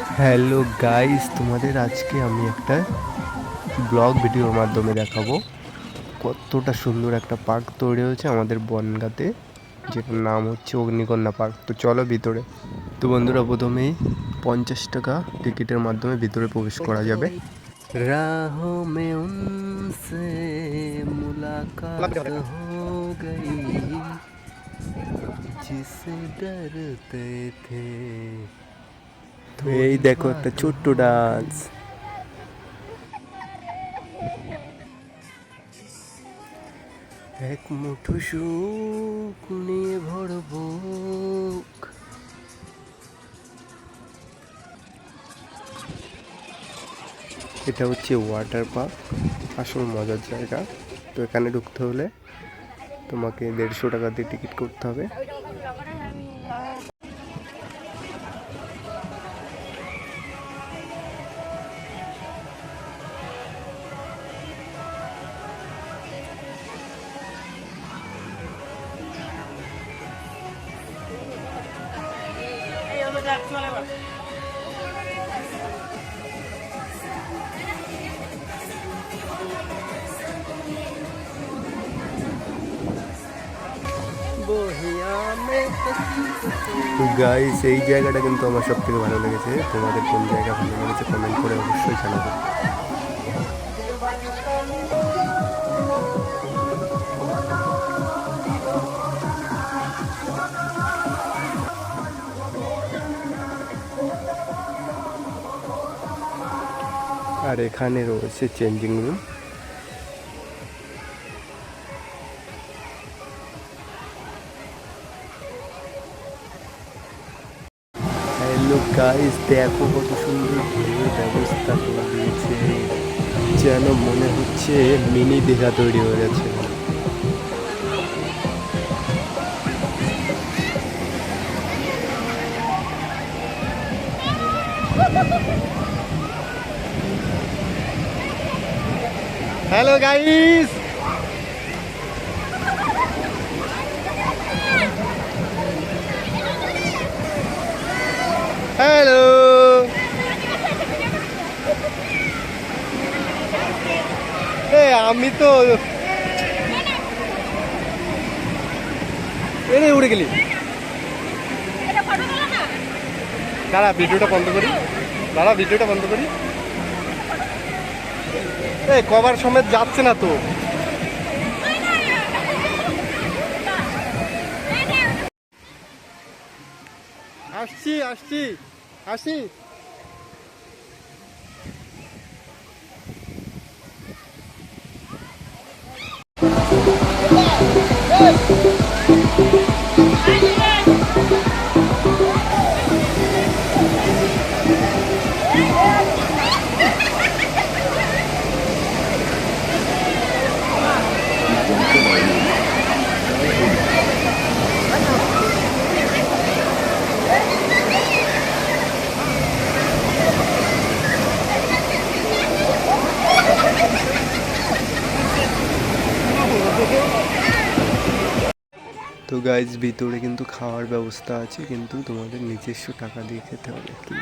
Hello guys, তোমাদের আজকে আমি একটা ব্লগ ভিডিওর মাধ্যমে দেখাবো কতটা সুন্দর একটা পার্ক তৈরি হয়েছে আমাদের বনগাঁতে, যেটার নাম হচ্ছে অগ্নিকন্যা পার্ক। তো চলো ভিতরে। তো বন্ধুরা, প্রথমেই 50 টাকা টিকিটের মাধ্যমে ভিতরে প্রবেশ করা যাবে। রাহো মে উনসে মুলাকাত হো গই জিসে ডরতে থে। তো এই দেখো একটা ছোট্ট ডান্স। এক মুঠো সুখ নিয়ে ভর বুক, এটা হচ্ছে ওয়াটার পার্ক, আসল মজার জায়গা। তো এখানে ঢুকতে হলে তোমাকে 150 টাকা দিয়ে টিকিট করতে হবে। তো গাইস, এই জায়গাটা কিন্তু আমার সব থেকে ভালো লেগেছে। তোমাদের কোন জায়গা ভালো লেগেছে কমেন্ট করে অবশ্যই জানাবে। আর এখানে রয়েছে চেঞ্জিং রুম। হ্যালো গাইস, দেখো কত সুন্দর ব্যবস্থা করে দিয়েছে, যেন মনে হচ্ছে মিনি দীঘা তৈরি হয়ে গেছে। Hello guys, hello. আমি তো উড়ে গেলি। দাঁড়া, ভিডিওটা বন্ধ করি। কভার সমেত যাচ্ছে না তো। আসছি। তো গাইজ, ভিতরে কিন্তু খাওয়ার ব্যবস্থা আছে, কিন্তু তোমাদের নিজস্ব টাকা দিয়ে খেতে হবে। কি